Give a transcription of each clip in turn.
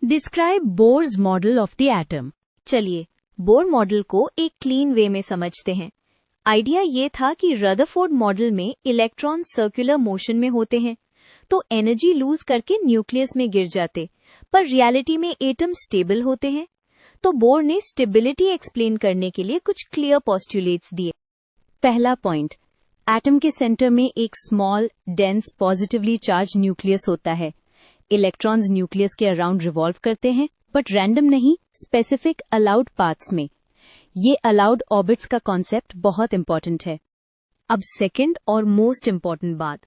Describe Bohr's model of the atom. चलिए Bohr model को एक क्लीन वे में समझते हैं। आइडिया ये था कि रदरफोर्ड मॉडल में इलेक्ट्रॉन सर्कुलर मोशन में होते हैं तो एनर्जी लूज करके न्यूक्लियस में गिर जाते, पर रियलिटी में एटम स्टेबल होते हैं। तो बोर ने स्टेबिलिटी एक्सप्लेन करने के लिए कुछ क्लियर पोस्टुलेट्स दिए। पहला पॉइंट, एटम के सेंटर में एक small dense positively charge nucleus होता है। इलेक्ट्रॉन्स न्यूक्लियस के अराउंड रिवॉल्व करते हैं, बट रैंडम नहीं, स्पेसिफिक अलाउड पाथ्स में। ये अलाउड ऑर्बिट्स का कॉन्सेप्ट बहुत इंपॉर्टेंट है। अब सेकंड और मोस्ट इंपॉर्टेंट बात,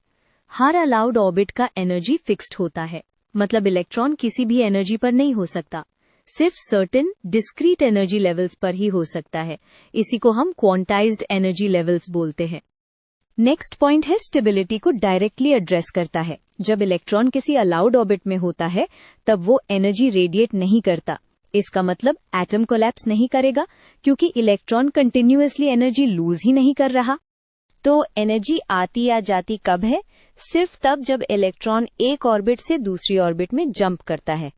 हर अलाउड ऑर्बिट का एनर्जी फिक्स्ड होता है। मतलब इलेक्ट्रॉन किसी भी एनर्जी पर नहीं हो सकता, सिर्फ सर्टेन डिस्क्रीट एनर्जी लेवल्स पर ही हो सकता है। इसी को हम क्वांटाइज्ड एनर्जी लेवल्स बोलते हैं। नेक्स्ट पॉइंट है स्टेबिलिटी को डायरेक्टली एड्रेस करता है। जब इलेक्ट्रॉन किसी अलाउड ऑर्बिट में होता है तब वो एनर्जी रेडिएट नहीं करता। इसका मतलब एटम कोलैप्स नहीं करेगा, क्योंकि इलेक्ट्रॉन कंटिन्यूअसली एनर्जी लूज ही नहीं कर रहा। तो एनर्जी आती या जाती कब है? सिर्फ तब जब इलेक्ट्रॉन एक ऑर्बिट से दूसरी ऑर्बिट में जंप करता है।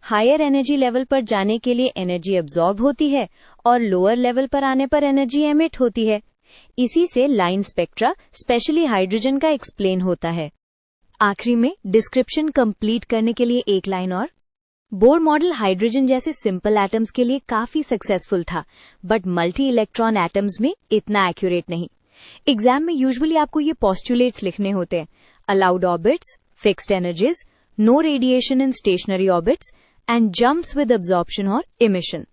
हायर एनर्जी लेवल पर जाने के लिए एनर्जी अब्सॉर्ब होती है और लोअर लेवल पर आने पर एनर्जी एमिट होती है। इसी से लाइन स्पेक्ट्रा, स्पेशली हाइड्रोजन का एक्सप्लेन होता है। आखिरी में डिस्क्रिप्शन कंप्लीट करने के लिए एक लाइन और। बोर मॉडल हाइड्रोजन जैसे सिंपल एटम्स के लिए काफी सक्सेसफुल था, बट मल्टी इलेक्ट्रॉन एटम्स में इतना एक्यूरेट नहीं। एग्जाम में यूजुअली आपको ये पोस्टुलेट्स लिखने होते हैं: allowed orbits, fixed energies, no radiation in stationary orbits, and jumps with absorption और इमिशन।